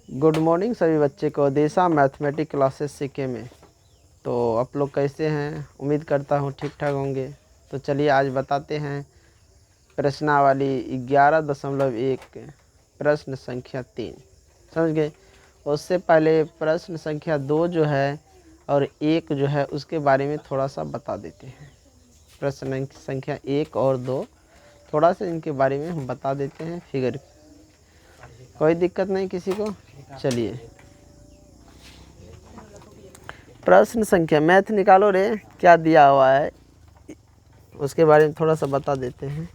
Good morning सभी बच्चे को देशा मैथमेटिक्स क्लासेस सीखे में। तो आप लोग कैसे हैं? उम्मीद करता हूँ ठीक ठाक होंगे। तो चलिए आज बताते हैं प्रश्नावली 11.1 प्रश्न संख्या 3। समझ गए? उससे पहले प्रश्न संख्या 2 जो है और 1 जो है उसके बारे में थोड़ा सा बता देते हैं। प्रश्न संख्या 1 और 2 थोड़ा सा इनके बारे में हम बता देते हैं। फिगर कोई दिक्कत नहीं किसी को। चलिए प्रश्न संख्या मैथ निकालो रे, क्या दिया हुआ है उसके बारे में थोड़ा सा बता देते हैं।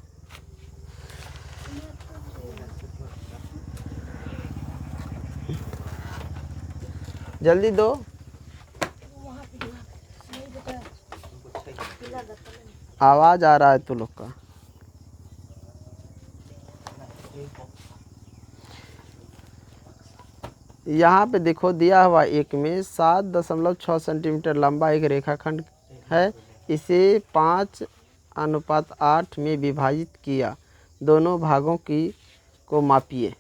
जल्दी दो। आवाज आ रहा है तो लोग का। यहाँ पे देखो दिया हुआ एक में 7.6 सेंटीमीटर लंबा एक रेखाखंड है। इसे 5:8 में विभाजित किया। दोनों भागों की को मापिए।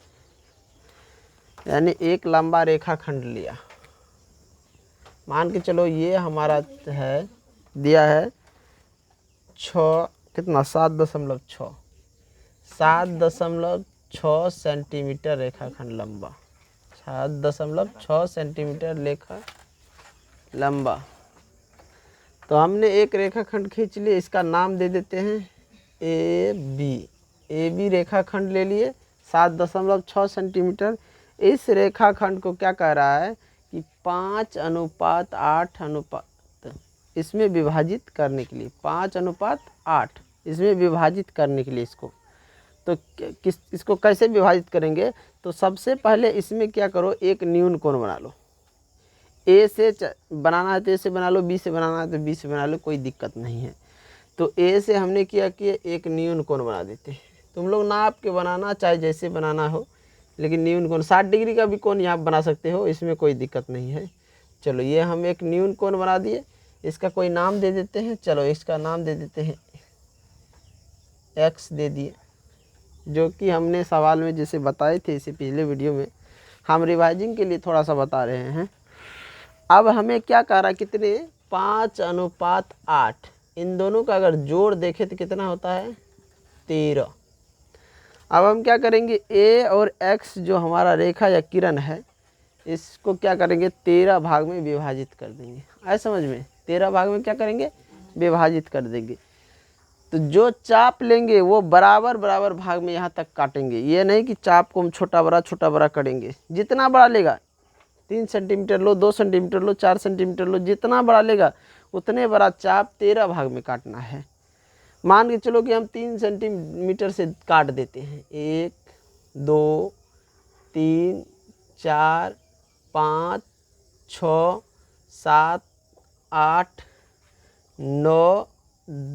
यानी एक लंबा रेखाखंड लिया। मान के चलो ये हमारा है दिया है 7.6 सेंटीमीटर रेखाखंड लंबा। 7.6 सेंटीमीटर रेखा लंबा। तो हमने एक रेखाखंड खींच लिए, इसका नाम दे देते हैं ए बी रेखाखंड ले लिए 7.6 सेंटीमीटर। इस रेखाखंड को क्या कह रहा है कि 5:8 इसमें विभाजित करने के लिए 5:8 इसमें विभाजित करने के लिए तो इसको कैसे विभाजित करेंगे? तो सबसे पहले इसमें क्या करो, एक न्यून कोण बना लो। ए से बनाना है तो ए से बना लो, बी से बनाना है तो बी से बना लो, कोई दिक्कत नहीं है। तो ए से हमने किया कि एक न्यून कोण बना देते हैं। तुम लोग नाप के बनाना, चाहे जैसे बनाना हो, लेकिन न्यून कोण 60 डिग्री का भी कोण यहाँ बना सकते हो, इसमें कोई दिक्कत नहीं है। चलो ये हम एक न्यून कोण बना दिए। इसका कोई नाम दे देते हैं। चलो इसका नाम दे देते हैं एक्स दे दिए, जो कि हमने सवाल में जैसे बताए थे इसे पिछले वीडियो में। हम रिवाइजिंग के लिए थोड़ा सा बता रहे हैं। अब हमें क्या कह रहा है, कितने 5:8। इन दोनों का अगर जोड़ देखें तो कितना होता है 13। अब हम क्या करेंगे, ए और एक्स जो हमारा रेखा या किरण है इसको क्या करेंगे 13 भाग में विभाजित कर देंगे। आए समझ में? 13 भाग में क्या करेंगे, विभाजित कर देंगे। तो जो चाप लेंगे वो बराबर बराबर भाग में यहाँ तक काटेंगे। ये नहीं कि चाप को हम छोटा बड़ा करेंगे। जितना बड़ा लेगा 3 सेंटीमीटर लो, 2 सेंटीमीटर लो, 4 सेंटीमीटर लो, जितना बड़ा लेगा उतने बड़ा चाप 13 भाग में काटना है। मान के चलो कि हम 3 सेंटीमीटर से काट देते हैं। 1 2 3 4 5 6 7 8 9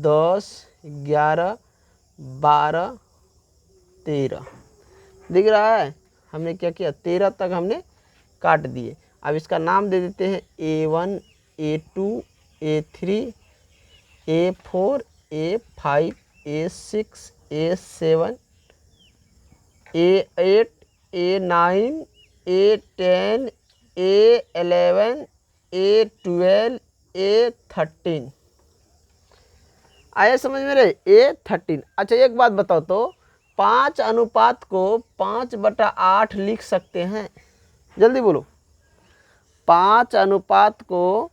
10 11 12 13 दिख रहा है। हमने क्या किया 13 तक हमने काट दिए। अब इसका नाम दे देते हैं A1 A2 A3 A4 A5 A6 A7 A8 A9 A10 A11 A12 A13। आया समझ में रहे? A13। अच्छा एक बात बताओ तो 5 अनुपात को 5/8 लिख सकते हैं? जल्दी बोलो। 5:8 को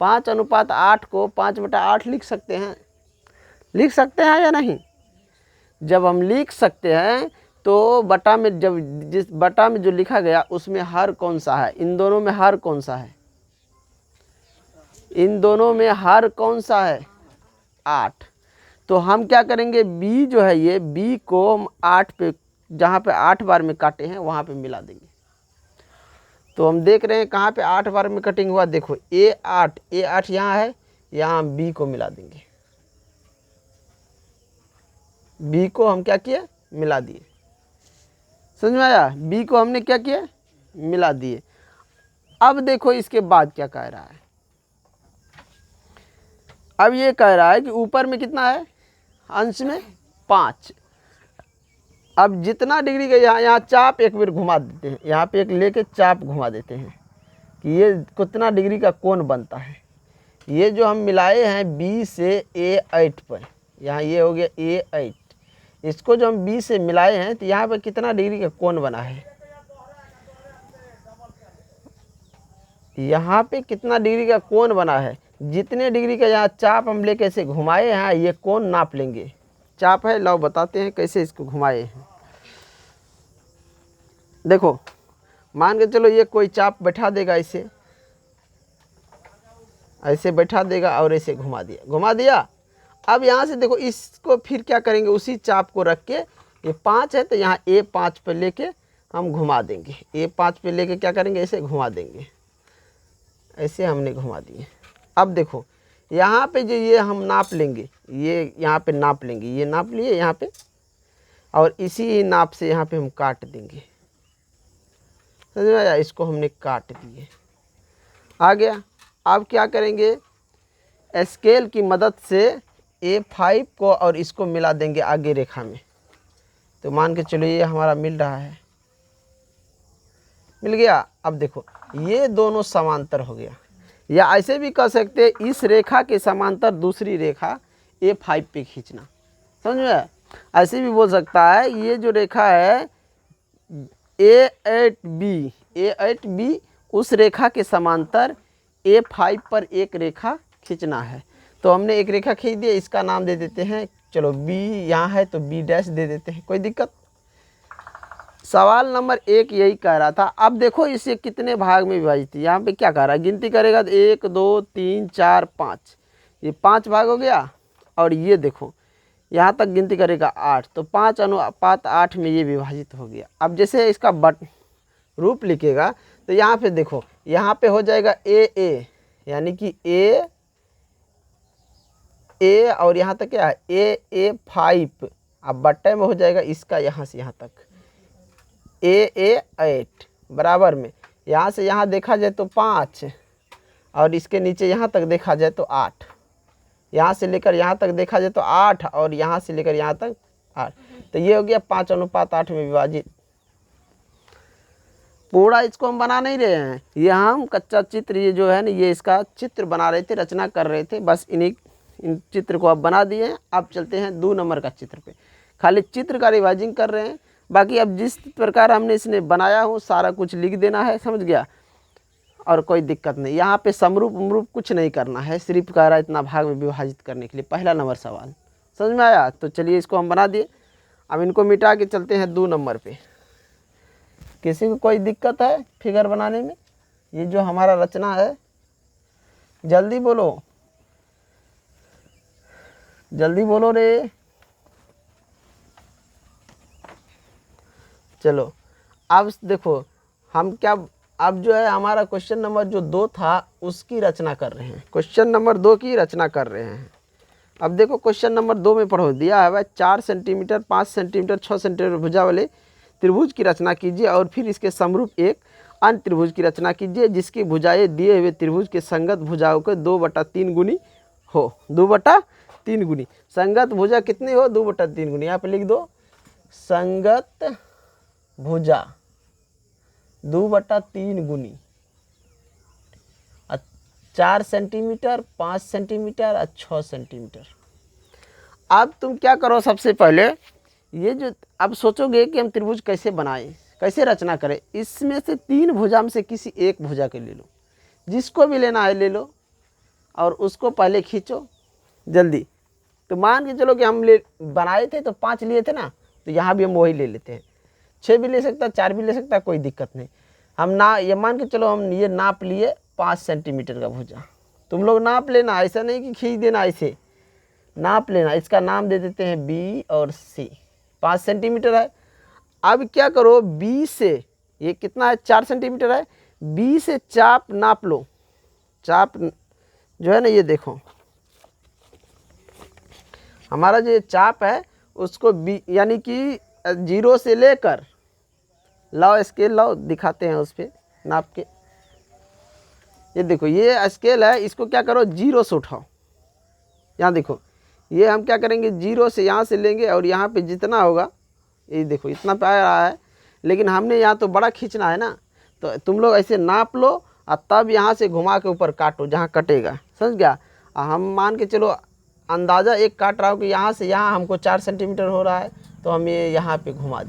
5/8 लिख सकते हैं? लिख सकते हैं या नहीं? जब हम लिख सकते हैं तो बटा में, जब जिस बटा में जो लिखा गया उसमें हर कौन सा है? इन दोनों में हर कौन सा है? इन दोनों में हर कौन सा है? 8। तो हम क्या करेंगे, बी जो है ये बी को हम 8 पे, जहाँ पे 8 बार में काटे हैं वहाँ पे मिला देंगे। तो हम देख रहे हैं कहाँ पे 8 बार में कटिंग हुआ। देखो A8 यहाँ है, यहाँ बी को मिला देंगे। बी को हम क्या किए, मिला दिए। समझ में आया? बी को हमने क्या किया, मिला दिए। अब देखो इसके बाद क्या कह रहा है। अब ये कह रहा है कि ऊपर में कितना है, अंश में 5। अब जितना डिग्री का यहाँ चाप एक बार घुमा देते हैं, यहाँ पे एक लेके चाप घुमा देते हैं कि ये कितना डिग्री का कोण बनता है। ये जो हम मिलाए हैं B से A8 पर, यहाँ ये हो गया A8, इसको जो हम B से मिलाए हैं तो यहाँ पे कितना डिग्री का कोण बना है, यहाँ पे कितना डिग्री का कोण बना है। जितने डिग्री का यहाँ चाप हम लेके ऐसे घुमाए हैं, ये कोण नाप लेंगे। चाप है, लो बताते हैं कैसे इसको घुमाए हैं। देखो मान के चलो ये कोई चाप बैठा देगा, इसे ऐसे बैठा देगा और ऐसे घुमा दिया। अब यहाँ से देखो इसको फिर क्या करेंगे, उसी चाप को रख के, ये 5 है तो यहाँ A5 पे लेके हम घुमा देंगे। A5 पे लेके क्या करेंगे, ऐसे घुमा देंगे। ऐसे हमने घुमा दिए। अब देखो यहाँ पे जो ये हम नाप लेंगे, ये यहाँ पे नाप लेंगे, ये नाप लिए यहाँ पे, और इसी नाप से यहाँ पे हम काट देंगे। समझ में आया, इसको हमने काट दिए। आ गया। अब क्या करेंगे, स्केल की मदद से A5 को और इसको मिला देंगे आगे रेखा में। तो मान के चलो ये हमारा मिल रहा है, मिल गया। अब देखो ये दोनों समांतर हो गया, या ऐसे भी कह सकते हैं इस रेखा के समांतर दूसरी रेखा A5 पे खींचना। समझ में, ऐसे भी बोल सकता है ये जो रेखा है A8B उस रेखा के समांतर A5 पर एक रेखा खींचना है। तो हमने एक रेखा खींच दिया, इसका नाम दे देते हैं, चलो B यहाँ है तो B डैश दे देते हैं, कोई दिक्कत। सवाल नंबर 1 यही कह रहा था। अब देखो इसे कितने भाग में विभाजित है, यहाँ पे क्या कह रहा है, गिनती करेगा तो 1 2 3 4 5, ये 5 भाग हो गया। और ये देखो यहाँ तक गिनती करेगा 8, तो 5 अनुपात 8 में ये विभाजित हो गया। अब जैसे इसका रूप लिखेगा तो यहाँ पे देखो, यहाँ पे हो जाएगा A यानी कि A और यहाँ तक क्या है A5। अब बट्टे में हो जाएगा इसका यहाँ से यहाँ तक A8 बराबर में, यहाँ से यहाँ देखा जाए तो 5, और इसके नीचे यहाँ तक देखा जाए तो 8, यहाँ से लेकर यहाँ तक देखा जाए तो 8, और यहाँ से लेकर यहाँ तक 8। तो ये हो गया 5 अनुपात 8 में विभाजित। पूरा इसको हम बना नहीं रहे हैं, ये हम कच्चा चित्र, ये जो है ना, ये इसका चित्र बना रहे थे, रचना कर रहे थे, बस इन चित्र को अब बना दिए हैं। अब चलते हैं 2 नंबर का चित्र पे, खाली चित्र का रिवाइजिंग कर रहे हैं। बाकी अब जिस प्रकार हमने इसने बनाया हो सारा कुछ लिख देना है, समझ गया, और कोई दिक्कत नहीं। यहाँ पे समरूप उमरूप कुछ नहीं करना है, सिर्फ कह रहा है इतना भाग में विभाजित करने के लिए। पहला नंबर सवाल समझ में आया। तो चलिए इसको हम बना दिए। अब इनको मिटा के चलते हैं 2 नंबर पे। किसी को कोई दिक्कत है फिगर बनाने में? ये जो हमारा रचना है, जल्दी बोलो, जल्दी बोलो रे। चलो अब देखो हम क्या, अब जो है हमारा क्वेश्चन नंबर जो 2 था उसकी रचना कर रहे हैं, क्वेश्चन नंबर 2 की रचना कर रहे हैं। अब देखो क्वेश्चन नंबर 2 में पढ़ो, दिया है भाई 4 सेंटीमीटर 5 सेंटीमीटर 6 सेंटीमीटर भुजा वाले त्रिभुज की रचना कीजिए और फिर इसके समरूप एक अन्य त्रिभुज की रचना कीजिए जिसकी भुजाएं दिए हुए त्रिभुज के संगत भुजाओं के 2/3 गुनी हो। 2/3 गुनी संगत भुजा कितनी हो? 2/3 गुनी। यहाँ पे लिख दो संगत भुजा 2/3 गुनी, 4 सेंटीमीटर 5 सेंटीमीटर और 6 सेंटीमीटर। अब तुम क्या करो, सबसे पहले ये जो अब सोचोगे कि हम त्रिभुज कैसे बनाएं, कैसे रचना करें। इसमें से 3 भुजा में से किसी एक भुजा के ले लो, जिसको भी लेना है ले लो, और उसको पहले खींचो जल्दी। तो मान के चलो कि हम बनाए थे तो 5 लिए थे ना, तो यहाँ भी हम वही ले लेते हैं। 6 भी ले सकता, 4 भी ले सकता, कोई दिक्कत नहीं। हम ना ये मान के चलो हम ये नाप लिए 5 सेंटीमीटर का भुजा। तुम लोग नाप लेना, ऐसा नहीं कि खींच देना, ऐसे नाप लेना। इसका नाम दे देते हैं B और C। 5 सेंटीमीटर है। अब क्या करो, B से ये कितना है 4 सेंटीमीटर है, B से चाप नाप लो। चाप जो है ना, ये देखो हमारा जो चाप है उसको B यानी कि 0 से लेकर, लाओ स्केल लाओ, दिखाते हैं उस पर नाप के। ये देखो ये स्केल है, इसको क्या करो 0 से उठाओ। यहाँ देखो ये हम क्या करेंगे 0 से यहाँ से लेंगे और यहाँ पे जितना होगा ये देखो इतना पे आ रहा है, लेकिन हमने यहाँ तो बड़ा खींचना है ना, तो तुम लोग ऐसे नाप लो और तब यहाँ से घुमा के ऊपर काटो जहाँ कटेगा, समझ गया। हम मान के चलो अंदाज़ा एक काट रहा हूँ कि यहाँ से यहाँ हमको 4 सेंटीमीटर हो रहा है, तो हम ये यहाँ पे घुमा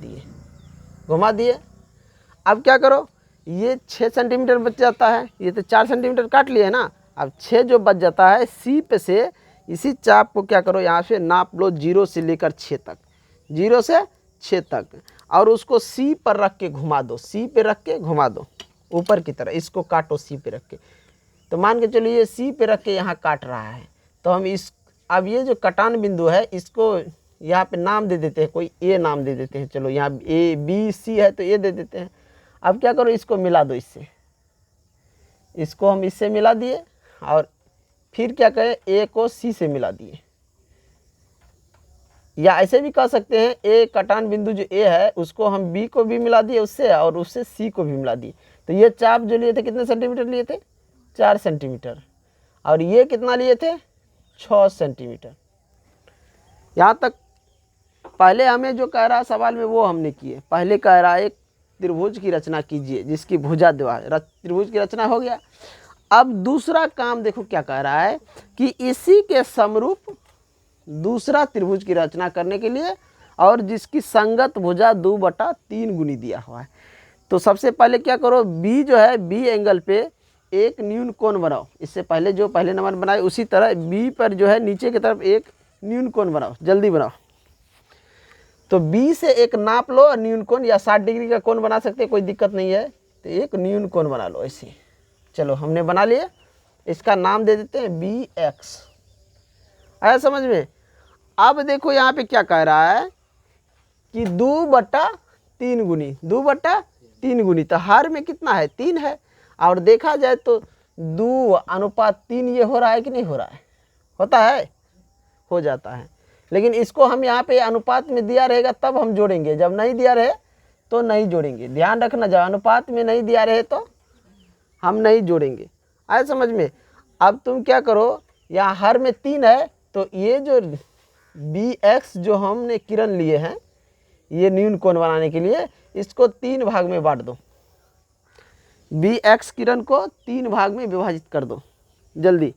दिए। अब क्या करो, ये 6 सेंटीमीटर बच जाता है, ये तो 4 सेंटीमीटर काट लिए ना, अब 6 जो बच जाता है सी पे से इसी चाप को क्या करो यहाँ से नाप लो 0 से लेकर 6 तक, 0 से 6 तक, और उसको सी पर रख के घुमा दो, सी पे रख के घुमा दो ऊपर की तरह, इसको काटो सी पे रख के। तो मान के चलो ये सी पे रख के यहाँ काट रहा है, तो हम इस अब ये जो कटान बिंदु है इसको यहाँ पे नाम दे देते हैं, कोई ए नाम दे देते हैं, चलो यहाँ ए बी सी है तो ए दे देते हैं। अब क्या करो, इसको मिला दो इससे, इसको हम इससे मिला दिए, और फिर क्या करें, ए को सी से मिला दिए, या ऐसे भी कह सकते हैं ए कटान बिंदु जो ए है उसको हम बी को भी मिला दिए उससे, और उससे सी को भी मिला दिए। तो ये चाप जो लिए थे कितने सेंटीमीटर लिए थे, 4 सेंटीमीटर, और ये कितना लिए थे, 6 सेंटीमीटर। यहाँ तक पहले हमें जो कह रहा सवाल में वो हमने किए। पहले कह रहा एक त्रिभुज की रचना कीजिए जिसकी भुजा द्वार, त्रिभुज की रचना हो गया। अब दूसरा काम देखो क्या कह रहा है कि इसी के समरूप दूसरा त्रिभुज की रचना करने के लिए, और जिसकी संगत भुजा 2/3 गुनी दिया हुआ है। तो सबसे पहले क्या करो, बी जो है बी एंगल पे एक न्यून कोण बनाओ। इससे पहले जो पहले नंबर बनाए उसी तरह बी पर जो है नीचे की तरफ एक न्यून कोण बनाओ, जल्दी बनाओ। तो बी से एक नाप लो न्यून कोण, या 60 डिग्री का कोण बना सकते, कोई दिक्कत नहीं है। तो एक न्यून कोण बना लो ऐसे। चलो हमने बना लिए, इसका नाम दे देते हैं बी एक्स। आया समझ में। अब देखो यहाँ पे क्या कह रहा है कि 2/3 गुनी, 2/3 गुनी, तो हर में कितना है, 3 है, और देखा जाए तो 2:3 ये हो रहा है कि नहीं हो रहा है, होता है, हो जाता है। लेकिन इसको हम यहाँ पे अनुपात में दिया रहेगा तब हम जोड़ेंगे, जब नहीं दिया रहे तो नहीं जोड़ेंगे। ध्यान रखना, जब अनुपात में नहीं दिया रहे तो हम नहीं जोड़ेंगे। आए समझ में। अब तुम क्या करो, यहाँ हर में 3 है, तो ये जो बी एक्स जो हमने किरण लिए हैं ये न्यून कोण बनाने के लिए, इसको 3 भाग में बांट दो। बी एक्स किरण को 3 भाग में विभाजित कर दो जल्दी।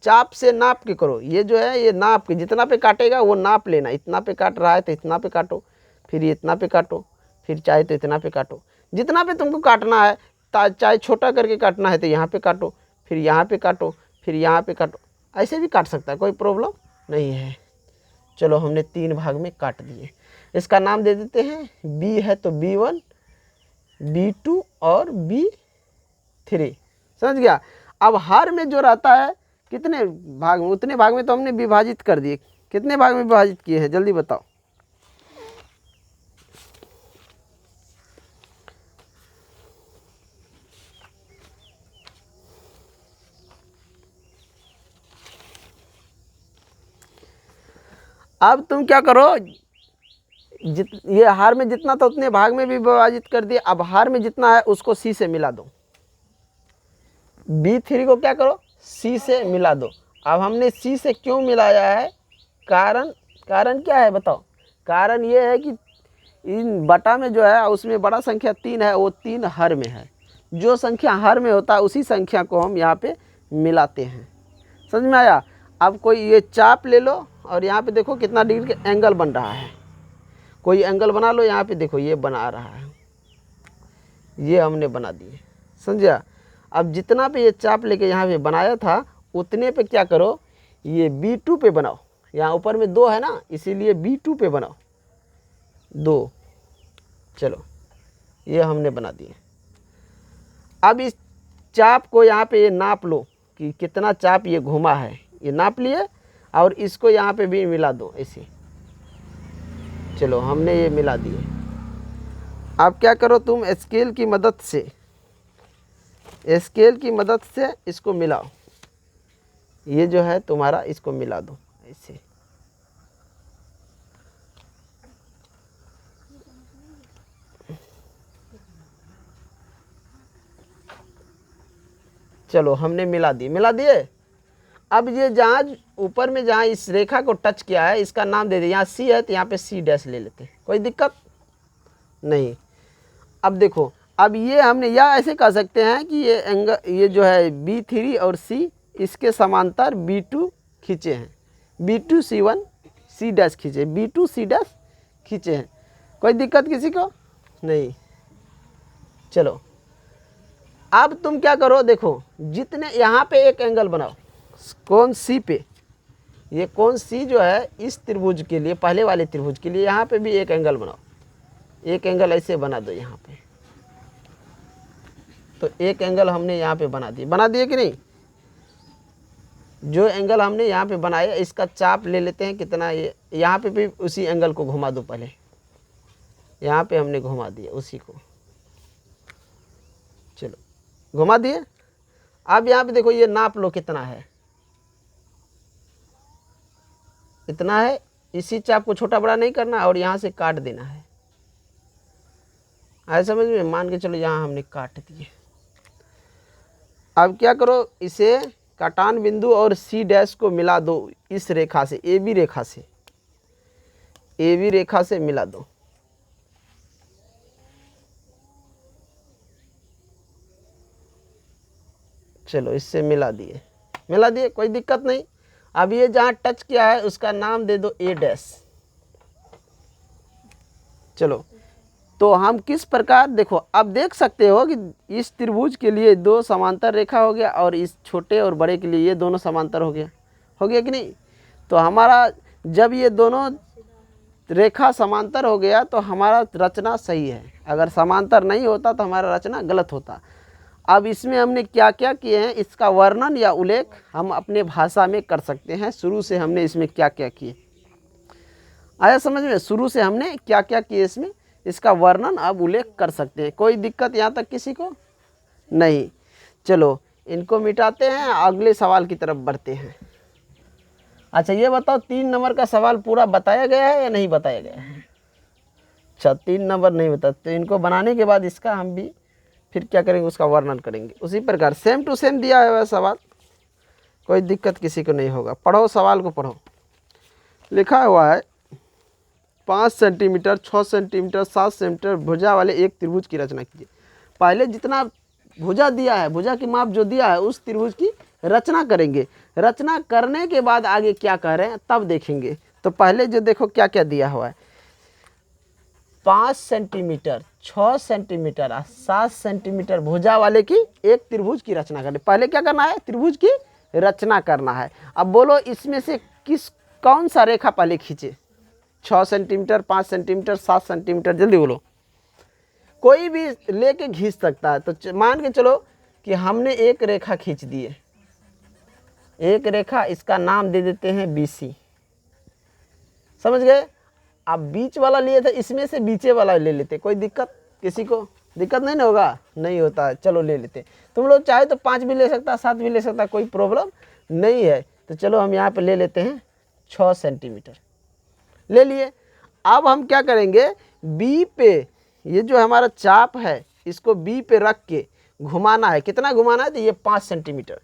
चाप से नाप के करो, ये जो है ये नाप के, जितना पे काटेगा वो नाप लेना। इतना पे काट रहा है तो इतना पे काटो, फिर ये इतना पे काटो, फिर चाहे तो इतना पे काटो, जितना पे तुमको काटना है। चाहे छोटा करके काटना है तो यहाँ पे काटो, फिर यहाँ पे काटो, फिर यहाँ पे काटो, ऐसे भी काट सकता है, कोई प्रॉब्लम नहीं है। चलो हमने 3 भाग में काट दिए। इसका नाम दे देते हैं, बी है तो B1, B2 और B3, समझ गया। अब हर में जो रहता है कितने भाग में, उतने भाग में तो हमने विभाजित कर दिए। कितने भाग में विभाजित किए हैं जल्दी बताओ। अब तुम क्या करो, ये हार में जितना था उतने भाग में भी विभाजित कर दिए। अब हार में जितना है उसको सी से मिला दो। B3 को क्या करो, सी से मिला दो। अब हमने सी से क्यों मिलाया है, कारण क्या है बताओ। कारण ये है कि इन बटा में जो है उसमें बड़ा संख्या 3 है, वो 3 हर में है। जो संख्या हर में होता है उसी संख्या को हम यहाँ पे मिलाते हैं, समझ में आया। अब कोई ये चाप ले लो और यहाँ पे देखो कितना डिग्री का एंगल बन रहा है, कोई एंगल बना लो। यहाँ पे देखो ये बना रहा है, ये हमने बना दिए, समझा। अब जितना पे ये चाप लेके यहाँ पे बनाया था उतने पे क्या करो, ये B2 पे बनाओ। यहाँ ऊपर में 2 है ना, इसीलिए B2 पे बनाओ 2। चलो ये हमने बना दिए। अब इस चाप को यहाँ पे ये नाप लो कि कितना चाप ये घुमा है, ये नाप लिए, और इसको यहाँ पे भी मिला दो ऐसे। चलो हमने ये मिला दिए। अब क्या करो, तुम स्केल की मदद से इसको मिलाओ। ये जो है तुम्हारा, इसको मिला दो ऐसे। चलो हमने मिला दिए। अब ये जहाँ ऊपर में जहाँ इस रेखा को टच किया है इसका नाम दे दे। यहाँ सी है तो यहाँ पे C डैश ले लेते हैं, कोई दिक्कत नहीं। अब देखो, अब ये हमने या ऐसे कह सकते हैं कि ये एंगल, ये जो है B3 और C इसके समांतर B2 खींचे हैं, B2 C1 C डैश खींचे, B2 C डैश खींचे हैं। कोई दिक्कत किसी को नहीं। चलो अब तुम क्या करो, देखो जितने यहाँ पे एक एंगल बनाओ, कौन C पे, ये कौन C जो है इस त्रिभुज के लिए, पहले वाले त्रिभुज के लिए यहाँ पे भी एक एंगल बनाओ, एक एंगल ऐसे बना दो यहाँ पे। तो एक एंगल हमने यहाँ पे बना दिए कि नहीं। जो एंगल हमने यहाँ पे बनाया इसका चाप ले लेते हैं कितना, ये यहाँ पे भी उसी एंगल को घुमा दो, पहले यहाँ पे हमने घुमा दिया उसी को, चलो घुमा दिए। अब यहाँ पे देखो ये नाप लो कितना है, इतना है। इसी चाप को छोटा बड़ा नहीं करना और यहाँ से काट देना है, आए समझ में। मान के चलो यहाँ हमने काट दिए। अब क्या करो, इसे काटान बिंदु और C डैश को मिला दो इस रेखा से, AB रेखा से, AB रेखा से मिला दो। चलो इससे मिला दिए, कोई दिक्कत नहीं। अब ये जहाँ टच किया है उसका नाम दे दो A डैश। चलो तो हम किस प्रकार, देखो अब देख सकते हो कि इस त्रिभुज के लिए दो समांतर रेखा हो गया और इस छोटे और बड़े के लिए ये दोनों समांतर हो गया कि नहीं। तो हमारा जब ये दोनों रेखा समांतर हो गया तो हमारा रचना सही है, अगर समांतर नहीं होता तो हमारा रचना गलत होता। अब इसमें हमने क्या क्या किए हैं इसका वर्णन या उल्लेख हम अपने भाषा में कर सकते हैं। शुरू से हमने इसमें क्या क्या किए, आया समझ में। शुरू से हमने क्या क्या किए इसमें, इसका वर्णन अब उल्लेख कर सकते हैं। कोई दिक्कत यहाँ तक किसी को नहीं। चलो इनको मिटाते हैं, अगले सवाल की तरफ बढ़ते हैं। अच्छा ये बताओ 3 नंबर का सवाल पूरा बताया गया है या नहीं बताया गया है। अच्छा 3 नंबर नहीं बता, तो इनको बनाने के बाद इसका हम भी फिर क्या करेंगे, उसका वर्णन करेंगे। उसी प्रकार सेम टू सेम दिया है वह सवाल, कोई दिक्कत किसी को नहीं होगा। पढ़ो सवाल को पढ़ो। लिखा हुआ है 5 सेंटीमीटर 6 सेंटीमीटर 7 सेंटीमीटर भुजा वाले एक त्रिभुज की रचना कीजिए। पहले जितना भुजा दिया है, भुजा की माप जो दिया है उस त्रिभुज की रचना करेंगे। रचना करने के बाद आगे क्या कह रहे हैं तब देखेंगे। तो पहले जो देखो क्या क्या दिया हुआ है, 5 सेंटीमीटर 6 सेंटीमीटर 7 सेंटीमीटर भुजा वाले की एक त्रिभुज की रचना करनी। पहले क्या करना है, त्रिभुज की रचना करना है। अब बोलो इसमें से कौन सा रेखा पहले खींचे, 6 सेंटीमीटर 5 सेंटीमीटर 7 सेंटीमीटर, जल्दी बोलो। कोई भी लेके खींच सकता है। तो मान के चलो कि हमने एक रेखा खींच दी है, एक रेखा, इसका नाम दे देते हैं BC, समझ गए। अब बीच वाला लिए थे, इसमें से बीचे वाला ले लेते, कोई दिक्कत किसी को दिक्कत नहीं ना होगा, नहीं होता। चलो ले लेते, तुम लोग चाहे तो 5 भी ले सकता, 7 भी ले सकता, कोई प्रॉब्लम नहीं है। तो चलो हम यहाँ पे ले लेते हैं 6 सेंटीमीटर ले लिए। अब हम क्या करेंगे, B पे ये जो हमारा चाप है इसको B पे रख के घुमाना है। कितना घुमाना है, तो ये 5 सेंटीमीटर।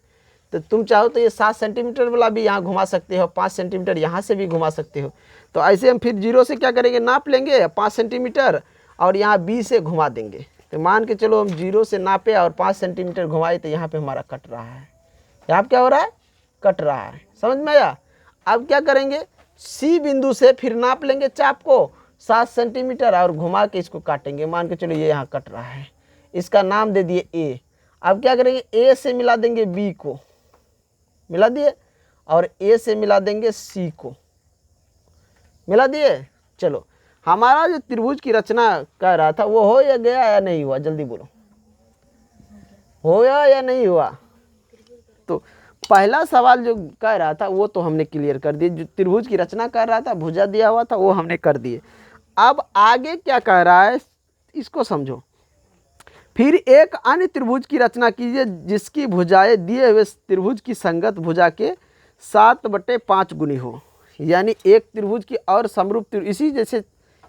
तो तुम चाहो तो ये 7 सेंटीमीटर वाला भी यहाँ घुमा सकते हो, 5 सेंटीमीटर यहाँ से भी घुमा सकते हो। तो ऐसे हम फिर 0 से क्या करेंगे, नाप लेंगे 5 सेंटीमीटर और यहाँ B से घुमा देंगे। तो मान के चलो हम 0 से नापे और 5 सेंटीमीटर घुमाए, तो यहाँ पे हमारा कट रहा है। यहाँ पे क्या हो रहा है, कट रहा है, समझ में आया। अब क्या करेंगे, C बिंदु से फिर नाप लेंगे चाप को 7 सेंटीमीटर और घुमा के इसको काटेंगे। मान के चलो ये यहाँ कट रहा है, इसका नाम दे दिए A। अब क्या करेंगे, A से मिला देंगे B को, मिला दिए, और A से मिला देंगे C को, मिला दिए। चलो हमारा जो त्रिभुज की रचना कर रहा था वो हो या गया या नहीं हुआ, जल्दी बोलो, होया या नहीं हुआ। तो पहला सवाल जो कह रहा था वो तो हमने क्लियर कर दिए, जो त्रिभुज की रचना कर रहा था, भुजा दिया हुआ था, वो हमने कर दिए। अब आगे क्या कह रहा है इसको समझो। फिर एक अन्य त्रिभुज की रचना कीजिए जिसकी भुजाएं दिए हुए त्रिभुज की संगत भुजा के 7/5 गुनी हो। यानी एक त्रिभुज की और समरूप इसी जैसे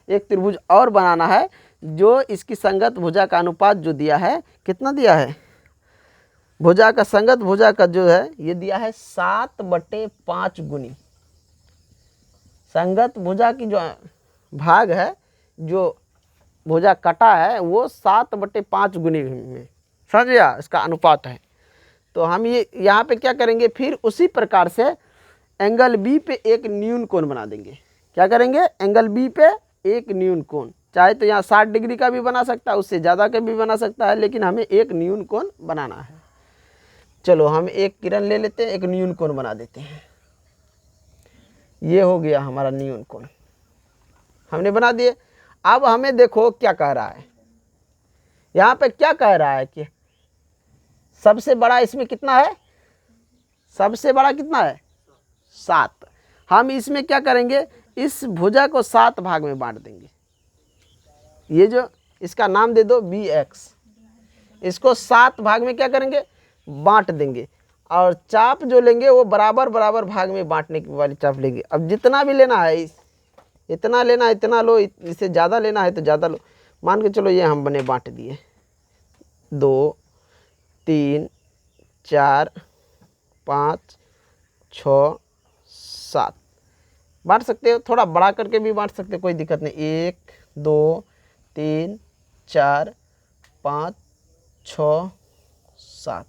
एक त्रिभुज और बनाना है जो इसकी संगत भुजा का अनुपात जो दिया है, कितना दिया है, भुजा का संगत भुजा का जो है ये दिया है 7/5 गुनी। संगत भुजा की जो भाग है, जो भुजा कटा है वो 7/5 गुनी में, समझ गया, इसका अनुपात है। तो हम ये यहाँ पे क्या करेंगे, फिर उसी प्रकार से एंगल बी पे एक न्यून कोण बना देंगे। क्या करेंगे, एंगल बी पे एक न्यून कोण, चाहे तो यहाँ 60 डिग्री का भी बना सकता है, उससे ज़्यादा का भी बना सकता है, लेकिन हमें एक न्यून कोण बनाना है। चलो हम एक किरण ले लेते हैं, एक न्यून कोण बना देते हैं। ये हो गया हमारा न्यून कोण, हमने बना दिए। अब हमें देखो क्या कह रहा है, यहाँ पे क्या कह रहा है कि सबसे बड़ा इसमें कितना है, सबसे बड़ा कितना है 7। हम इसमें क्या करेंगे, इस भुजा को 7 भाग में बांट देंगे। ये जो इसका नाम दे दो BX, इसको 7 भाग में क्या करेंगे, बांट देंगे। और चाप जो लेंगे वो बराबर बराबर भाग में बांटने की वाली चाप लेंगे। अब जितना भी लेना है, इतना लेना है इतना लो, इससे ज़्यादा लेना है तो ज़्यादा लो। मान के चलो ये हम बने बांट दिए, 2 3 4 5 6 7 बांट सकते हो, थोड़ा बड़ा करके भी बांट सकते हो, कोई दिक्कत नहीं। 1 2 3 4 5 6 7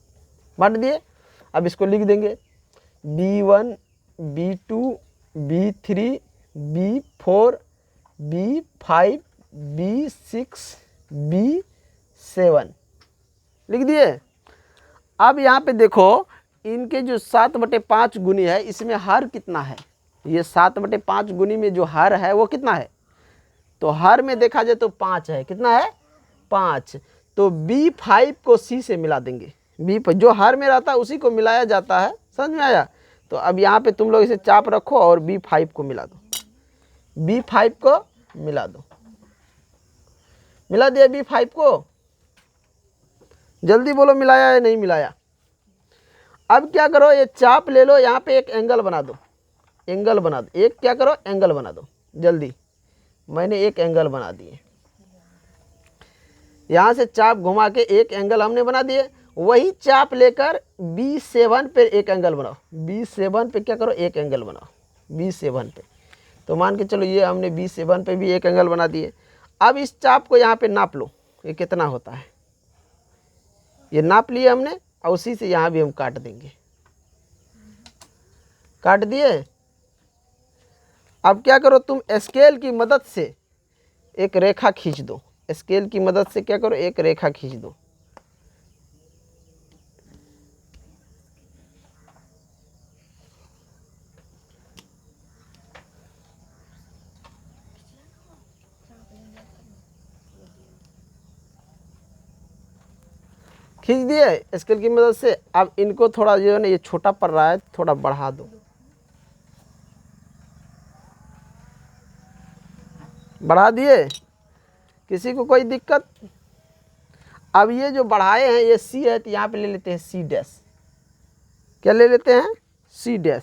बांट दिए। अब इसको लिख देंगे B1 B2 B3 B4 B5 B6 B7 लिख दिए। अब यहाँ पे देखो इनके जो 7/5 गुनी है, इसमें हर कितना है, ये 7/5 गुनी में जो हर है वो कितना है, तो हर में देखा जाए तो 5 है। कितना है 5। तो B5 को C से मिला देंगे, बी पर जो हर में रहता है उसी को मिलाया जाता है, समझ में आया। तो अब यहाँ पे तुम लोग इसे चाप रखो और B5 को मिला दो, B5 को मिला दो, मिला दिया B5 को, जल्दी बोलो मिलाया या नहीं मिलाया। अब क्या करो, ये चाप ले लो, यहाँ पे एक एंगल बना दो, एंगल बना दो, एक क्या करो एंगल बना दो जल्दी। मैंने एक एंगल बना दिए, यहाँ से चाप घुमा के एक एंगल हमने बना दिए। वही चाप लेकर B7 पे एक एंगल बनाओ, B7 पे क्या करो एक एंगल बनाओ, B7 पे। तो मान के चलो ये हमने B7 पे भी एक एंगल बना दिए। अब इस चाप को यहाँ पे नाप लो, ये कितना होता है, ये नाप लिए हमने, और उसी से यहाँ भी हम काट देंगे, काट दिए। अब क्या करो, तुम स्केल की मदद से एक रेखा खींच दो, स्केल की मदद से क्या करो एक रेखा खींच दो। खींच दिए स्केल की मदद से। अब इनको थोड़ा जो है ना, ये छोटा पड़ रहा है, थोड़ा बढ़ा दो, बढ़ा दिए, किसी को कोई दिक्कत। अब ये जो बढ़ाए हैं ये C है, तो यहाँ पे ले लेते हैं C', क्या ले लेते हैं C'।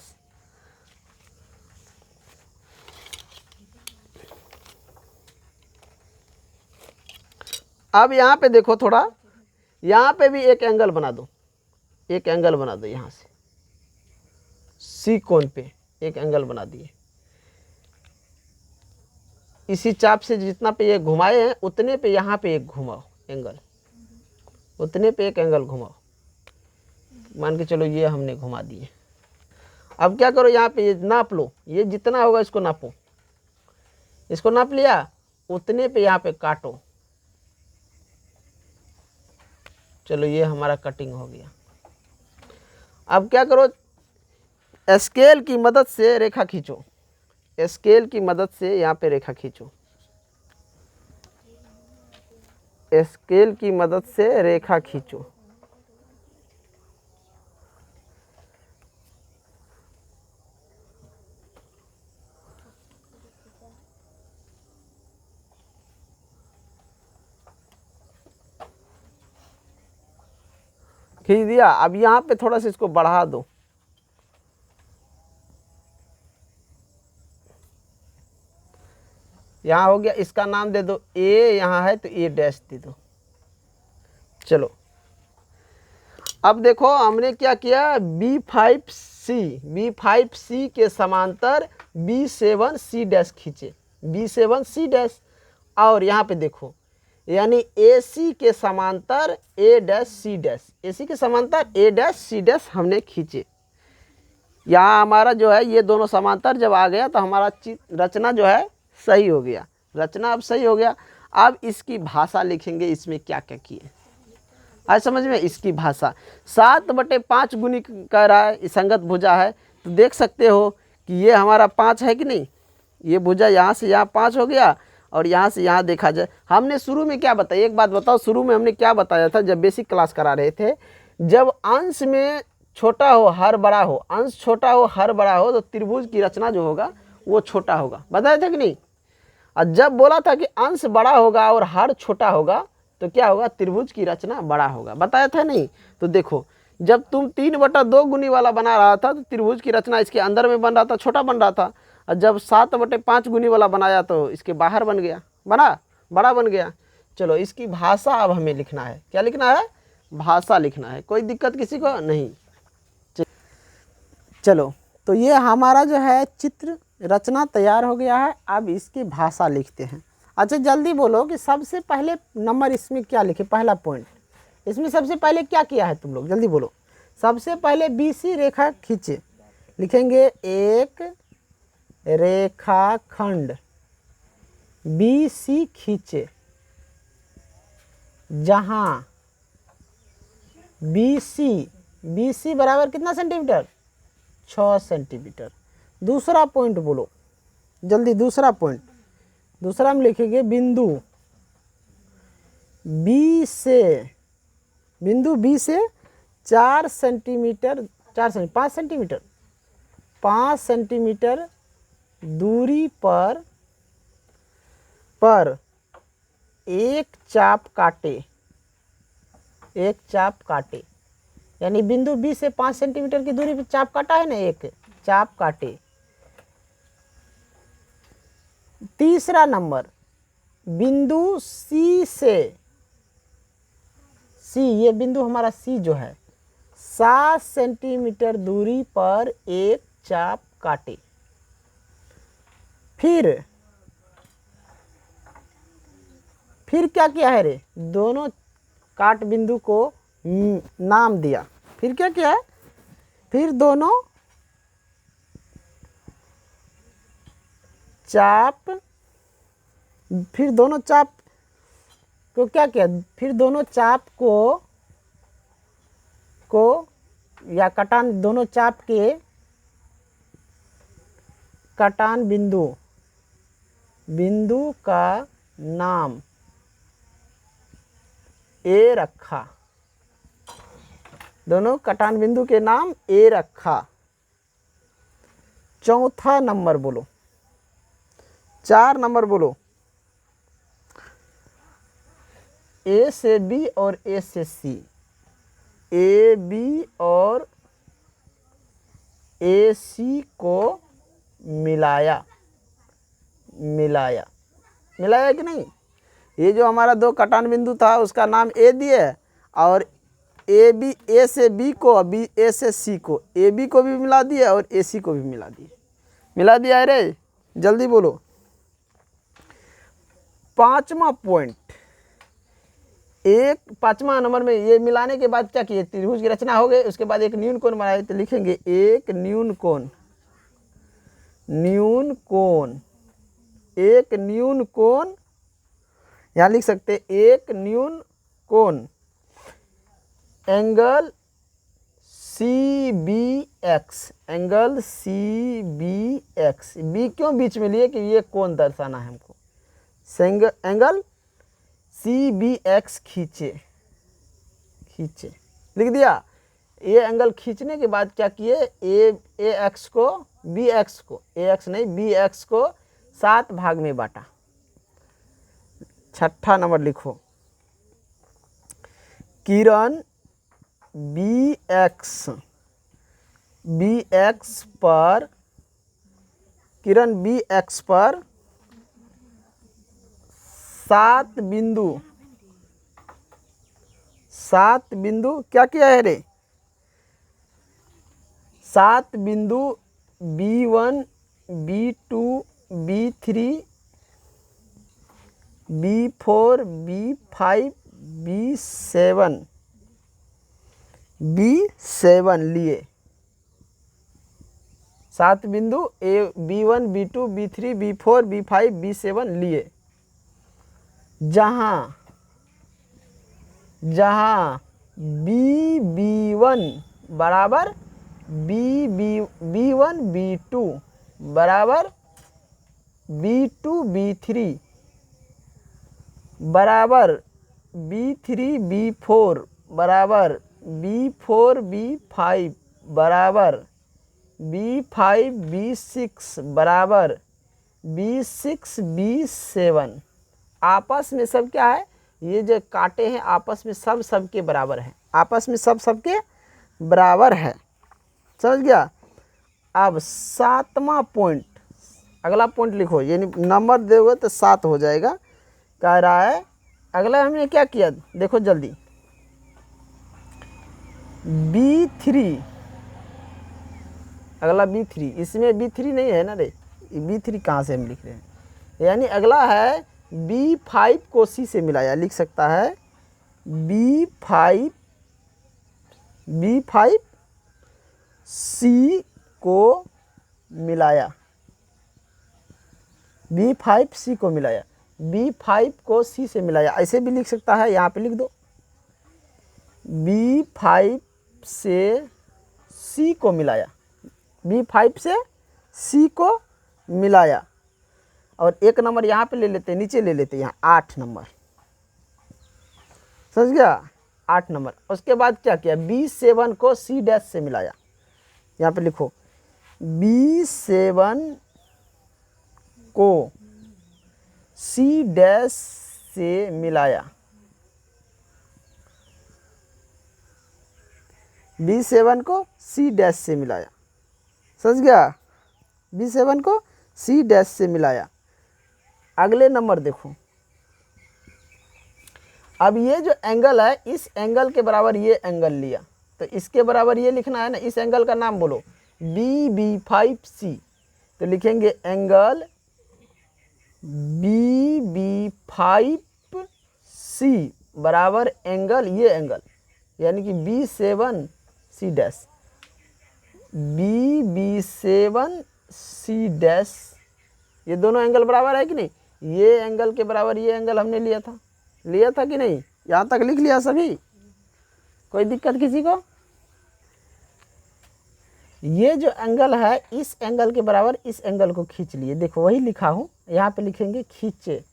अब यहाँ पे देखो थोड़ा, यहाँ पे भी एक एंगल बना दो, एक एंगल बना दो, यहाँ से C कोण पे एक एंगल बना दिए। इसी चाप से जितना पे ये घुमाए हैं उतने पे यहाँ पे एक घुमाओ एंगल, उतने पे एक एंगल घुमाओ। मान के चलो ये हमने घुमा दिए। अब क्या करो, यहाँ पे ये नाप लो, ये जितना होगा इसको नापो, इसको नाप लिया, उतने पे यहाँ पे काटो। चलो ये हमारा कटिंग हो गया। अब क्या करो, स्केल की मदद से रेखा खींचो, स्केल की मदद से यहाँ पे रेखा खींचो, स्केल की मदद से रेखा खींचो। खींच दिया। अब यहाँ पे थोड़ा सा इसको बढ़ा दो, यहाँ हो गया, इसका नाम दे दो A, यहाँ है तो A' दे दो। चलो अब देखो हमने क्या किया, B5C के समांतर B7C' खींचे, B7C'। और यहाँ पे देखो यानी AC के समांतर A dash C dash, AC के समांतर A डैश C डैश हमने खींचे। यहाँ हमारा जो है ये दोनों समांतर जब आ गया तो हमारा रचना जो है सही हो गया। रचना अब सही हो गया। अब इसकी भाषा लिखेंगे, इसमें क्या क्या किए आज समझ में। इसकी भाषा 7/5 गुनी कह रहा है, संगत भुजा है, तो देख सकते हो कि ये हमारा 5 है कि नहीं। ये भुजा यहाँ से यहाँ 5 हो गया और यहाँ से यहाँ देखा जाए। हमने शुरू में क्या बताया, एक बात बताओ, शुरू में हमने क्या बताया था जब बेसिक क्लास करा रहे थे, जब अंश में छोटा हो हर बड़ा हो, अंश छोटा हो हर बड़ा हो, तो त्रिभुज की रचना जो होगा वो छोटा होगा, बताया था कि नहीं। और जब बोला था कि अंश बड़ा होगा और हर छोटा होगा तो क्या होगा, त्रिभुज की रचना बड़ा होगा, बताया था नहीं। तो देखो जब तुम 3/2 गुनी वाला बना रहा था तो त्रिभुज की रचना इसके अंदर में बन रहा था, छोटा बन रहा था। और जब 7/5 गुनी वाला बनाया तो इसके बाहर बन गया, बड़ा बन गया। चलो इसकी भाषा अब हमें लिखना है, क्या लिखना है, भाषा लिखना है। कोई दिक्कत किसी को नहीं। चलो तो ये हमारा जो है चित्र रचना तैयार हो गया है। अब इसकी भाषा लिखते हैं। अच्छा जल्दी बोलो कि सबसे पहले नंबर इसमें क्या लिखे, पहला पॉइंट इसमें सबसे पहले क्या किया है तुम लोग, जल्दी बोलो। सबसे पहले BC रेखा खींचे, लिखेंगे एक रेखाखंड BC खींचे, जहां BC बराबर कितना सेंटीमीटर, 6 सेंटीमीटर। दूसरा पॉइंट बोलो जल्दी, दूसरा पॉइंट, दूसरा में लिखेंगे बिंदु B से 4 सेंटीमीटर 5 सेंटीमीटर दूरी पर एक चाप काटे, यानी बिंदु B से 5 सेंटीमीटर की दूरी पर चाप काटा है ना, एक चाप काटे। तीसरा नंबर बिंदु ये बिंदु हमारा C जो है 7 सेंटीमीटर दूरी पर एक चाप काटे। फिर क्या किया है रे, दोनों काट बिंदु को नाम दिया। फिर क्या किया है, फिर दोनों चाप को क्या किया, फिर दोनों चाप को या कटान, दोनों चाप के कटान बिंदु का नाम A रखा, दोनों कटान बिंदु के नाम A रखा। चौथा नंबर बोलो, 4 नंबर बोलो, A से B और A से C, AB और AC को मिलाया कि नहीं। ये जो हमारा 2 कटान बिंदु था उसका नाम A दिए, और A से B को, A से C को, AB को भी मिला दिए और AC को भी मिला दिया है रे, जल्दी बोलो। पांचवा पॉइंट, पांचवा नंबर में ये मिलाने के बाद क्या किए, त्रिभुज की रचना हो गई, उसके बाद एक न्यून कोण बनाए, तो लिखेंगे एक न्यून कोण, यहाँ लिख सकते एक न्यून कोण, एंगल CBX, बी क्यों बीच में लिए, कि ये कोण दर्शाना है हमको। एंगल CBX खींचे, लिख दिया। ये एंगल खींचने के बाद क्या किए, AX को BX को 7 भाग में बांटा। छठा नंबर लिखो, किरण BX पर 7 बिंदु क्या किया है रे, 7 बिंदु B1 B2 B3 B4 B5 B7 लिए 7 बिंदु B1 B2 B3 B4 B5 B7 लिए, जहाँ B1 बराबर B1 B2 बराबर B2 B3 बराबर B3 B4 बराबर B4 B5 बराबर B5 B6 बराबर B6 B7। आपस में सब क्या है, ये जो कांटे हैं आपस में सब सबके बराबर हैं, आपस में सब सबके बराबर है। समझ गया। अब 7वां पॉइंट, अगला पॉइंट लिखो, यानी नंबर दोगे तो 7 हो जाएगा। कह रहा है अगला हमने क्या किया, देखो जल्दी। B3, अगला B3, इसमें B3 नहीं है ना रे, B3 कहाँ से हम लिख रहे हैं, यानी अगला है B5 को C से मिलाया, लिख सकता है B5 C को मिलाया, B5 C को मिलाया, B5 को C से मिलाया, ऐसे भी लिख सकता है। यहाँ पे लिख दो B5 से C को मिलाया, B5 से C को मिलाया। और एक नंबर यहाँ पे ले लेते, नीचे ले लेते, यहाँ 8 नंबर, समझ गया, 8 नंबर। उसके बाद क्या किया, B7 को C डैश से मिलाया, यहाँ पे लिखो B7 को C डैश से मिलाया, B7 को C डैश से मिलाया, समझ गया, B7 को C डैश से मिलाया। अगले नंबर देखो, अब ये जो एंगल है, इस एंगल के बराबर ये एंगल लिया, तो इसके बराबर ये लिखना है ना, इस एंगल का नाम बोलो BB5C, तो लिखेंगे एंगल BB5C बराबर एंगल, ये एंगल यानी कि B7C डैश, BB7C डैश, ये दोनों एंगल बराबर है कि नहीं, ये एंगल के बराबर ये एंगल हमने लिया था कि नहीं, यहाँ तक लिख लिया सभी, कोई दिक्कत किसी को। ये जो एंगल है इस एंगल के बराबर इस एंगल को खींच लिए, देखो वही लिखा हूँ, यहाँ पे लिखेंगे खींचे,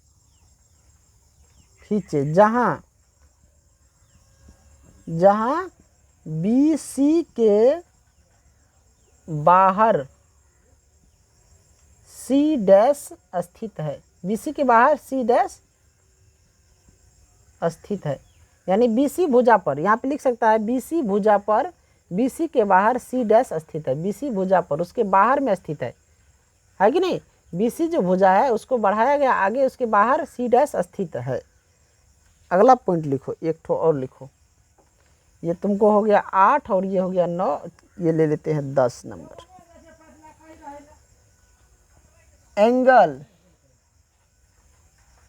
जहाँ BC के बाहर C डैश स्थित है, BC के बाहर C डैश स्थित है, यानी BC भुजा पर, यहाँ पे लिख सकता है BC भुजा पर, BC के बाहर C डैश स्थित है, BC भुजा पर उसके बाहर में स्थित है कि नहीं, BC जो भुजा है उसको बढ़ाया गया आगे, उसके बाहर C डैश स्थित है। अगला पॉइंट लिखो, एक ठो और लिखो, ये तुमको हो गया 8 और ये हो गया 9, ये ले लेते हैं 10 number. Angle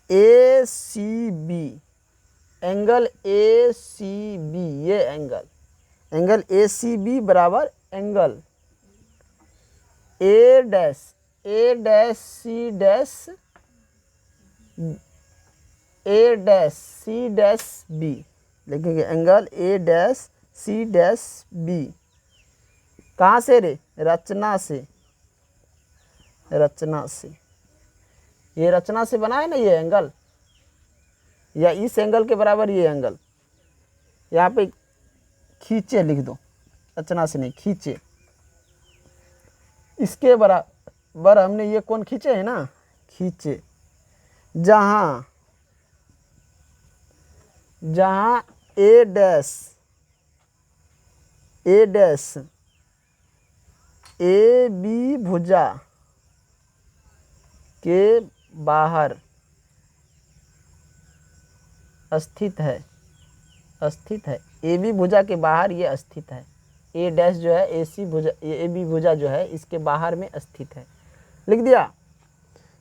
ACB, angle ACB, ये एंगल ACB बराबर angle A dash C dash B, लिखेंगे angle A dash C dash B, कहाँ से रे, रचना से, ये रचना से बना है ना ये एंगल, या इस एंगल के बराबर ये एंगल, यहाँ पे खींचे लिख दो, रचना से नहीं, खींचे, इसके बराबर हमने ये कोण खींचे है ना, खींचे, जहाँ A डैश AB भुजा के बाहर स्थित है, AB भुजा के बाहर ये स्थित है, A डैश जो है AB भुजा जो है इसके बाहर में स्थित है, लिख दिया।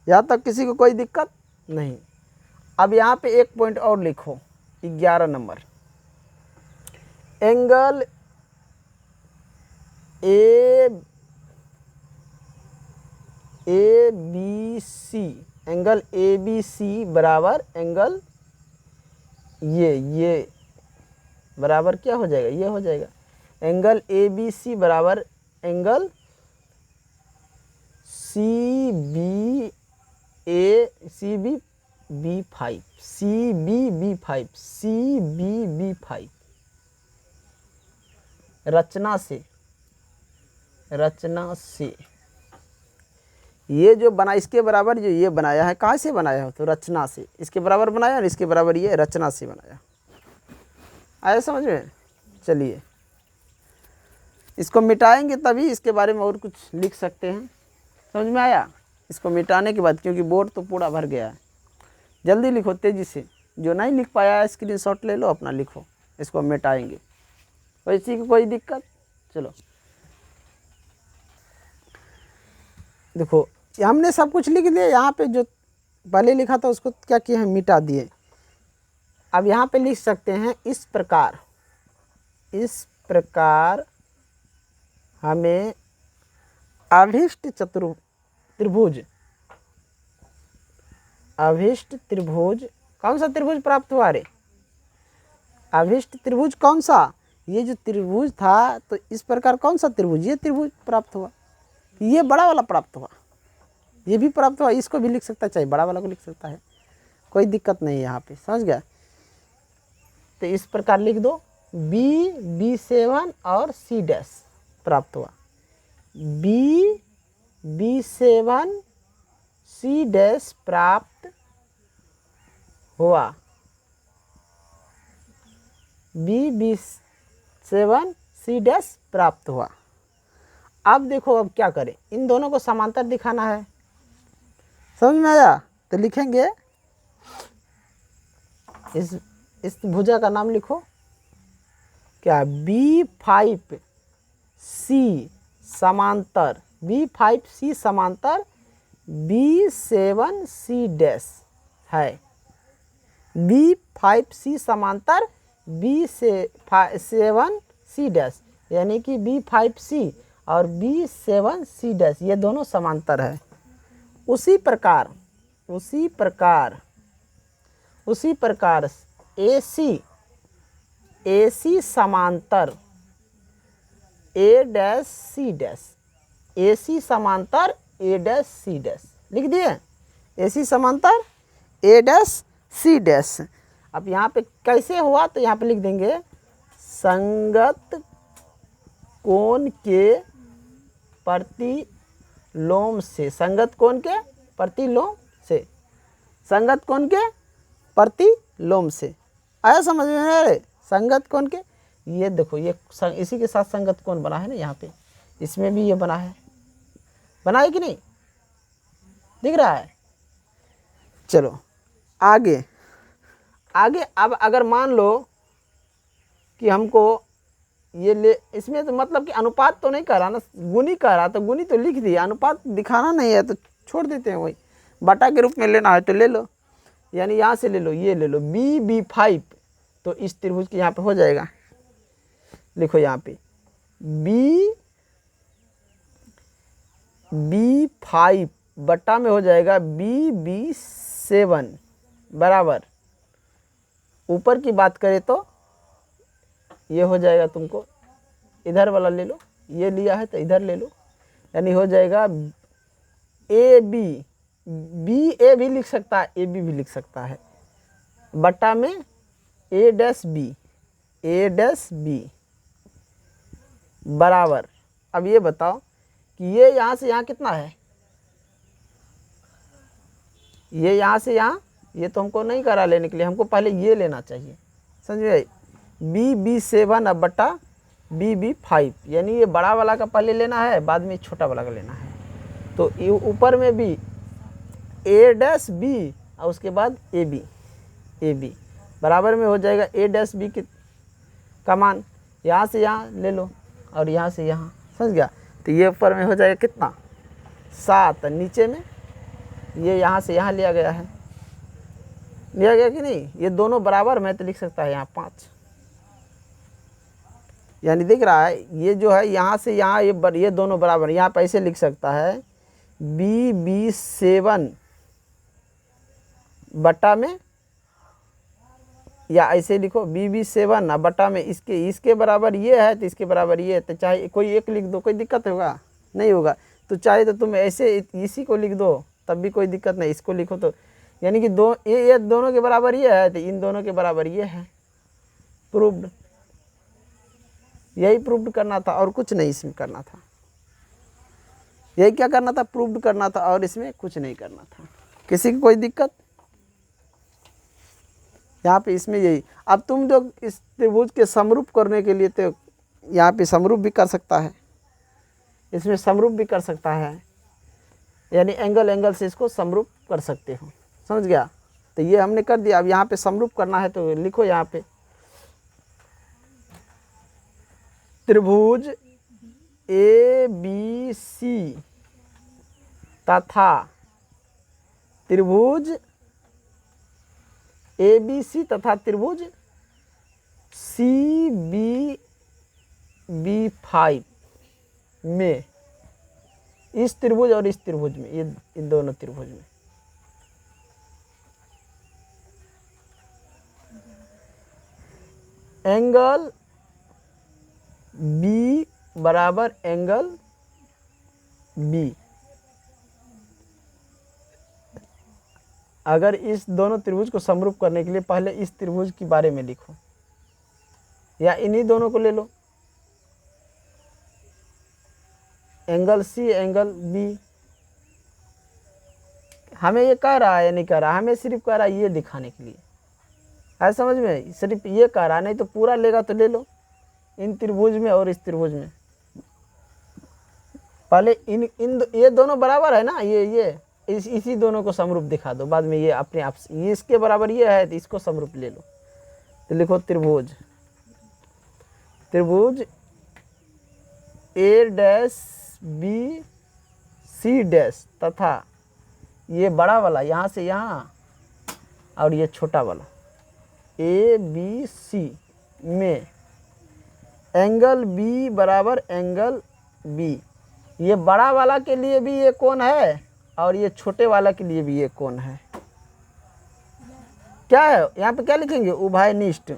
यहाँ तक किसी को कोई दिक्कत नहीं। अब यहाँ पे एक पॉइंट और लिखो, 11 number, angle A B C, angle A B C बराबर एंगल ये बराबर क्या हो जाएगा, ये हो जाएगा एंगल ए बी सी बराबर angle C B B 5, C B B 5, C B B 5। रचना से ये जो बना, इसके बराबर जो ये बनाया है, कहाँ से बनाया हो, तो रचना से, इसके बराबर बनाया और इसके बराबर ये रचना से बनाया। आया समझ में? चलिए इसको मिटाएंगे तभी इसके बारे में और कुछ लिख सकते हैं। समझ में आया? इसको मिटाने के बाद, क्योंकि बोर्ड तो पूरा भर गया है, जल्दी लिखो तेज़ी से। जो नहीं लिख पाया है स्क्रीनशॉट ले लो, अपना लिखो, इसको मिटाएंगे। वैसी की कोई दिक्कत? चलो देखो, हमने सब कुछ लिख दिया। यहाँ पे जो पहले लिखा था उसको क्या किया है, मिटा दिए। अब यहाँ पे लिख सकते हैं इस प्रकार हमें अभिष्ट त्रिभुज, कौन सा त्रिभुज प्राप्त हुआ रे? अभिष्ट त्रिभुज कौन सा? ये जो त्रिभुज था, तो इस प्रकार कौन सा त्रिभुज, ये त्रिभुज प्राप्त हुआ, ये बड़ा वाला प्राप्त हुआ, ये भी प्राप्त हुआ। इसको भी लिख सकता है, चाहे बड़ा वाला को लिख सकता है, कोई दिक्कत नहीं है यहाँ पे। समझ गया? तो इस प्रकार लिख दो, B7 और C डैश प्राप्त हुआ, B7 C डैश प्राप्त हुआ, B7 C डैश प्राप्त हुआ। अब देखो, अब क्या करें, इन दोनों को समांतर दिखाना है। समझ में आया? तो लिखेंगे, इस भुजा का नाम लिखो क्या, B5C समांतर, B5C समांतर B7C डैश है, B5C समांतर B7C डैश, यानी कि B5C और B7C डैश ये दोनों समांतर है। उसी प्रकार AC समांतर A dash C dash, AC समांतर A डैश C डैश लिख दिए, AC समांतर A डैश C डैश। अब यहाँ पे कैसे हुआ, तो यहाँ पे लिख देंगे संगत कोण के प्रतिलोम से, संगत कोण के प्रतिलोम से, संगत कोण के प्रतिलोम से। आया समझ में? है संगत कोण के, ये देखो, ये इसी के साथ संगत कोण बना है ना, यहाँ पे इसमें भी ये बना है, बना है कि नहीं, दिख रहा है? चलो आगे। अब अगर मान लो कि हमको ये ले, इसमें तो मतलब कि अनुपात तो नहीं कर रहा ना, गुनी कर रहा, तो गुनी तो लिख दिया, अनुपात दिखाना नहीं है तो छोड़ देते हैं। वही बटा के रूप में लेना है तो ले लो, यानी यहाँ से ले लो, ये ले लो B5, तो इस त्रिभुज के यहाँ पे हो जाएगा। लिखो यहाँ पे B5 बटा में हो जाएगा B7 बराबर, ऊपर की बात करें तो ये हो जाएगा, तुमको इधर वाला ले लो, ये लिया है तो इधर ले लो, यानी हो जाएगा AB, BA भी लिख सकता है, AB भी लिख सकता है, बटा में A डैश B बराबर। अब ये बताओ कि ये यहाँ से यहाँ कितना है, ये यहाँ से यहाँ, ये तो हमको नहीं करा लेने के लिए, हमको पहले ये लेना चाहिए। समझे? B7 अब बटा B5, यानी ये बड़ा वाला का पहले लेना है, बाद में छोटा वाला का लेना है। तो ऊपर में भी A डैश B और उसके बाद AB बराबर में हो जाएगा A डैश B का मान, यहाँ से यहाँ ले लो और यहाँ से यहाँ। समझ गया? तो ये ऊपर में हो जाएगा कितना, 7, नीचे में ये यहाँ से यहाँ लिया गया है, लिया गया कि नहीं, ये दोनों बराबर मैं तो लिख सकता है यहाँ 5, यानी दिख रहा है ये जो है यहाँ से यहाँ ये दोनों बराबर, यहाँ पे ऐसे लिख सकता है BB7 बटा में, या ऐसे लिखो BB7 ना बटा में इसके बराबर ये है तो इसके बराबर ये है, तो चाहे कोई एक लिख दो, कोई दिक्कत होगा नहीं होगा, तो चाहे तो तुम ऐसे इसी को लिख दो तब भी कोई दिक्कत नहीं, इसको लिखो तो यानी कि ये दोनों के बराबर ये है तो इन दोनों के बराबर ये है, प्रूव्ड। यही प्रूव्ड करना था और कुछ नहीं इसमें करना था, यही क्या करना था, प्रूव्ड करना था और इसमें कुछ नहीं करना था। किसी की कोई दिक्कत यहाँ पे इसमें यही। अब तुम जो इस त्रिभुज के समरूप करने के लिए तो यहाँ पे समरूप भी कर सकता है, इसमें समरूप भी कर सकता है, यानी एंगल से इसको समरूप कर सकते हो, समझ गया। तो ये हमने कर दिया। अब यहाँ पे समरूप करना है तो लिखो यहाँ पे त्रिभुज ABC तथा त्रिभुज ABC तथा त्रिभुज CBB5 में, इस त्रिभुज और इस त्रिभुज में, ये इन दोनों त्रिभुज में एंगल B बराबर एंगल B, अगर इस दोनों त्रिभुज को समरूप करने के लिए पहले इस त्रिभुज के बारे में लिखो, या इन्हीं दोनों को ले लो, एंगल C एंगल B। हमें ये कह रहा है या नहीं कह रहा, हमें सिर्फ कह रहा है ये दिखाने के लिए, है समझ में, सिर्फ ये कह रहा, नहीं तो पूरा लेगा तो ले लो इन त्रिभुज में और इस त्रिभुज में। पहले ये दोनों बराबर है ना, ये इसी दोनों को समरूप दिखा दो, बाद में ये अपने आप ये इसके बराबर ये है तो इसको समरूप ले लो। तो लिखो त्रिभुज A'BC' तथा ये बड़ा वाला यहाँ से यहाँ और ये छोटा वाला ABC में एंगल B बराबर एंगल B। ये बड़ा वाला के लिए भी ये कोण है और ये छोटे वाला के लिए भी ये कोण है। क्या है यहाँ पे, क्या लिखेंगे, उभयनिष्ठ,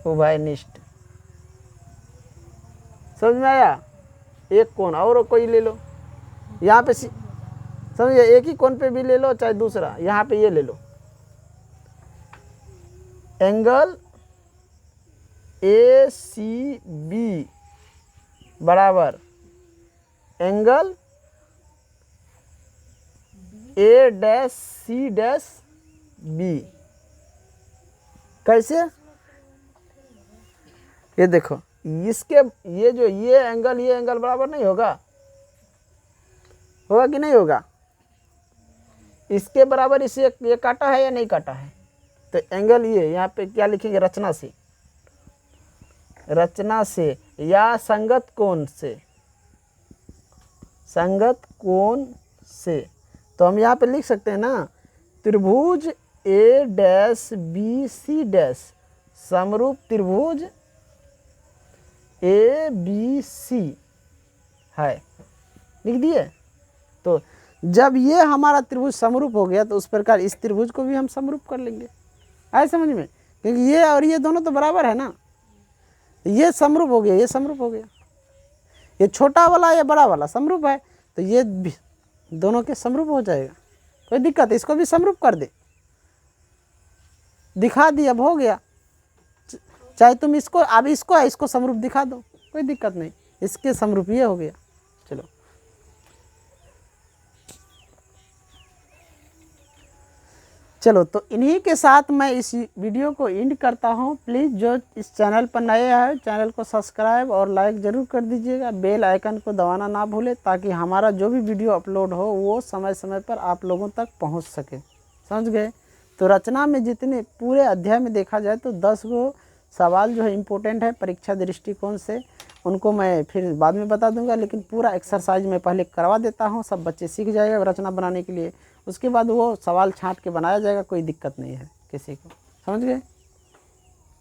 उभयनिष्ठ, समझ में आया। एक कोण और कोई ले लो, यहाँ पे समझिए, एक ही कोण पे भी ले लो चाहे दूसरा, यहाँ पे ये ले लो एंगल ACB बराबर एंगल A'(C')B। कैसे, ये देखो, इसके ये एंगल बराबर नहीं होगा, होगा कि नहीं होगा, इसके बराबर इसे ये काटा है या नहीं काटा है, तो एंगल ये यहाँ पे क्या लिखेंगे, रचना से या संगत कोण से, तो हम यहाँ पे लिख सकते हैं ना, त्रिभुज A'(BC') समरूप त्रिभुज ABC है, लिख दिए। तो जब ये हमारा त्रिभुज समरूप हो गया तो उस प्रकार इस त्रिभुज को भी हम समरूप कर लेंगे, आए समझ में, क्योंकि ये और ये दोनों तो बराबर है ना, ये समरूप हो गया, ये समरूप हो गया, ये छोटा वाला ये बड़ा वाला समरूप है, तो ये दोनों के समरूप हो जाएगा, कोई दिक्कत, इसको भी समरूप कर दे, दिखा दी, अब हो गया। चाहे तुम इसको अब इसको समरूप दिखा दो, कोई दिक्कत नहीं, इसके समरूप ये हो गया। चलो तो इन्हीं के साथ मैं इस वीडियो को एंड करता हूँ। प्लीज़ जो इस चैनल पर नए हैं चैनल को सब्सक्राइब और लाइक ज़रूर कर दीजिएगा, बेल आइकन को दबाना ना भूलें, ताकि हमारा जो भी वीडियो अपलोड हो वो समय समय पर आप लोगों तक पहुँच सके, समझ गए। तो रचना में जितने पूरे अध्याय में देखा जाए तो 10 गो सवाल जो है इम्पोर्टेंट है परीक्षा दृष्टिकोण से, उनको मैं फिर बाद में बता दूंगा, लेकिन पूरा एक्सरसाइज मैं पहले करवा देता हूँ, सब बच्चे सीख जाएगा रचना बनाने के लिए। उसके बाद वो सवाल छांट के बनाया जाएगा, कोई दिक्कत नहीं है किसी को। समझ गए।